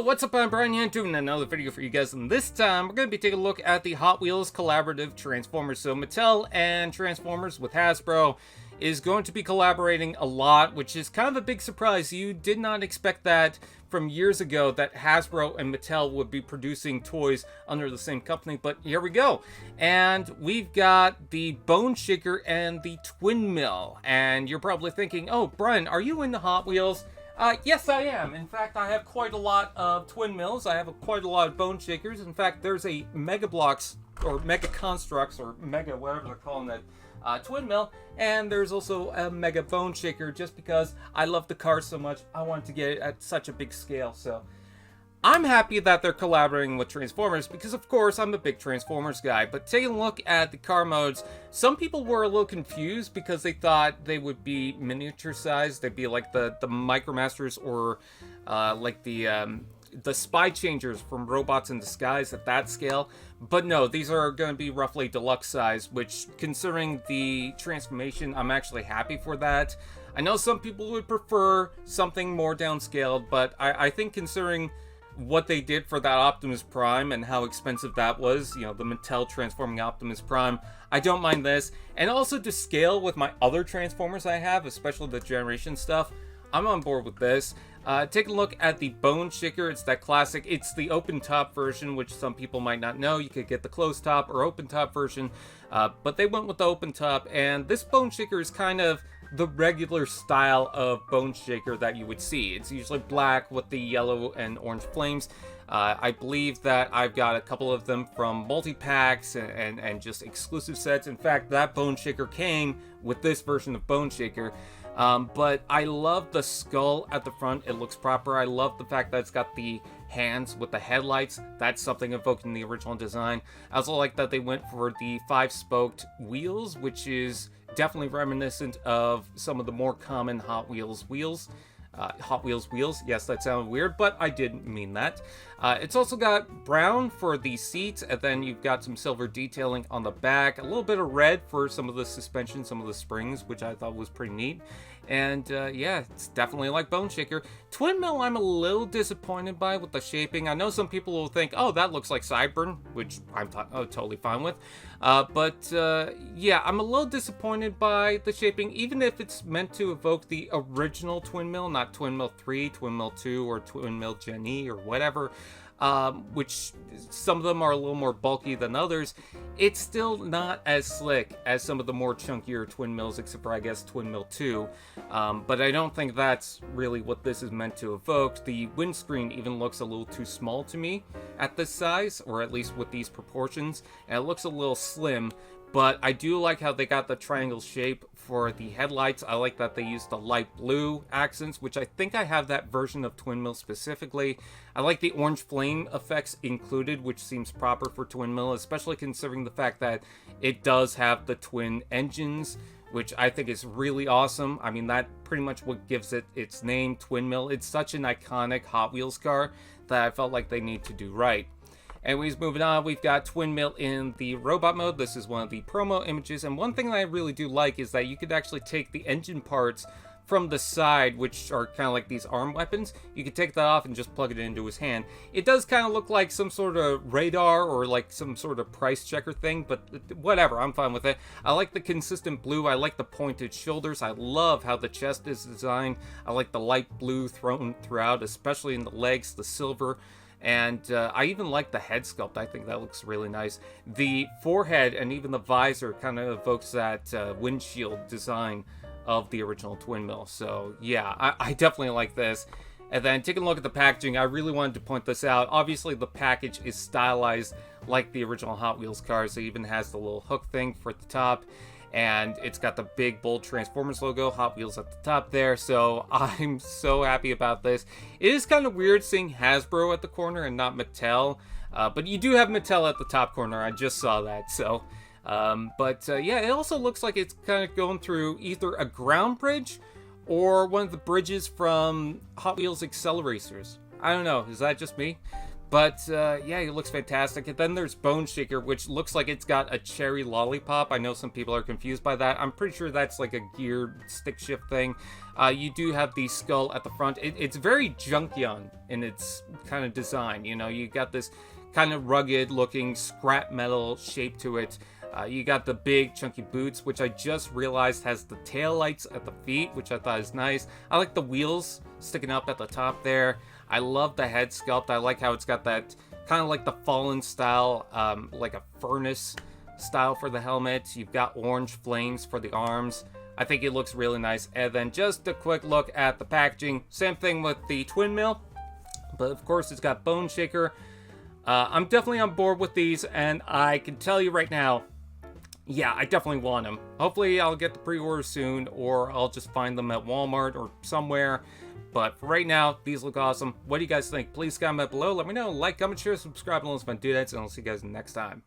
What's up, I'm Brian here doing another video for you guys, and this time we're going to be taking a look at the Hot Wheels collaborative Transformers. So Mattel and Transformers with Hasbro is going to be collaborating a lot, which is kind of a big surprise. You did not expect that from years ago, that Hasbro and Mattel would be producing toys under the same company, but here we go. And we've got the Bone Shaker and the Twin Mill, and you're probably thinking, oh, Brian, are you into Hot Wheels? Yes, I am. In fact, I have quite a lot of Twin Mills. I have quite a lot of Bone Shakers. In fact, there's a Mega Blocks, or Mega Constructs, or Mega, whatever they're calling it, Twin Mill. And there's also a Mega Bone Shaker, just because I love the car so much. I wanted to get it at such a big scale, so I'm happy that they're collaborating with Transformers because, of course, I'm a big Transformers guy. But taking a look at the car modes, some people were a little confused because they thought they would be miniature sized. They'd be like the Micromasters or like the Spy Changers from Robots in Disguise at that scale. But no, these are going to be roughly deluxe size, which, considering the transformation, I'm actually happy for that. I know some people would prefer something more downscaled, but I think considering what they did for that Optimus Prime and how expensive that was, you know, the Mattel transforming Optimus Prime, I don't mind this. And also to scale with my other Transformers I have, especially the Generation stuff, I'm on board with this. Take a look at the Bone Shaker. It's that classic, it's the open top version, which some people might not know. You could get the closed top or open top version, but they went with the open top, and this Bone Shaker is kind of the regular style of Bone Shaker that you would see. It's usually black with the yellow and orange flames. I believe that I've got a couple of them from multi-packs and just exclusive sets. In fact, that Bone Shaker came with this version of Bone Shaker. But I love the skull at the front. It looks proper. I love the fact that it's got the hands with the headlights. That's something evoking the original design. I also like that they went for the 5-spoked wheels, which is definitely reminiscent of some of the more common Hot Wheels wheels. Hot Wheels wheels. Yes, that sounded weird, but I didn't mean that. It's also got brown for the seats, and then you've got some silver detailing on the back. A little bit of red for some of the suspension, some of the springs, which I thought was pretty neat. And yeah, it's definitely like Bone Shaker. Twin Mill, I'm a little disappointed by with the shaping. I know some people will think, oh, that looks like Sideburn, which I'm totally fine with. But yeah, I'm a little disappointed by the shaping, even if it's meant to evoke the original Twin Mill, not Twin Mill 3, Twin Mill 2, or Twin Mill Gen E, or whatever. Which some of them are a little more bulky than others. It's still not as slick as some of the more chunkier Twin Mills, except for, I guess, Twin Mill 2. But I don't think that's really what this is meant to evoke. The windscreen even looks a little too small to me at this size, or at least with these proportions, and it looks a little slim. But I do like how they got the triangle shape for the headlights. I like that they used the light blue accents, which I think I have that version of Twin Mill specifically. I like the orange flame effects included, which seems proper for Twin Mill, especially considering the fact that it does have the twin engines, which I think is really awesome. I mean, that pretty much what gives it its name, Twin Mill. It's such an iconic Hot Wheels car that I felt like they need to do right. Anyways, moving on, we've got Twin Mill in the robot mode. This is one of the promo images, and one thing that I really do like is that you could actually take the engine parts from the side, which are kind of like these arm weapons. You could take that off and just plug it into his hand. It does kind of look like some sort of radar or like some sort of price checker thing, but whatever, I'm fine with it. I like the consistent blue. I like the pointed shoulders. I love how the chest is designed. I like the light blue thrown throughout, especially in the legs, the silver. And I even like the head sculpt. I think that looks really nice. The forehead and even the visor kind of evokes that windshield design of the original Twin Mill. So yeah, I definitely like this. And then taking a look at the packaging, I really wanted to point this out. Obviously, the package is stylized like the original Hot Wheels cars. It even has the little hook thing for the top. And it's got the big, bold Transformers logo, Hot Wheels at the top there, so I'm so happy about this. It is kind of weird seeing Hasbro at the corner and not Mattel, but you do have Mattel at the top corner, I just saw that, so. Yeah, it also looks like it's kind of going through either a ground bridge or one of the bridges from Hot Wheels Acceleracers. I don't know, is that just me? But yeah, he looks fantastic. And then there's Bone Shaker, which looks like it's got a cherry lollipop. I know some people are confused by that. I'm pretty sure that's like a geared stick shift thing. You do have the skull at the front. It's very Junkion in its kind of design. You know, you got this kind of rugged looking scrap metal shape to it. You got the big chunky boots, which I just realized has the tail lights at the feet, which I thought is nice. I like the wheels sticking up at the top there. I love the head sculpt. I like how it's got that kind of like the Fallen style, like a furnace style for the helmet. You've got orange flames for the arms. I think it looks really nice. And then just a quick look at the packaging. Same thing with the twin mill, but of course it's got Bone Shaker. I'm definitely on board with these, and I can tell you right now, yeah, I definitely want them. Hopefully I'll get the pre-order soon, or I'll just find them at Walmart or somewhere. But for right now, these look awesome. What do you guys think? Please comment below. Let me know. Like, comment, share, subscribe, and let's do that. And I'll see you guys next time.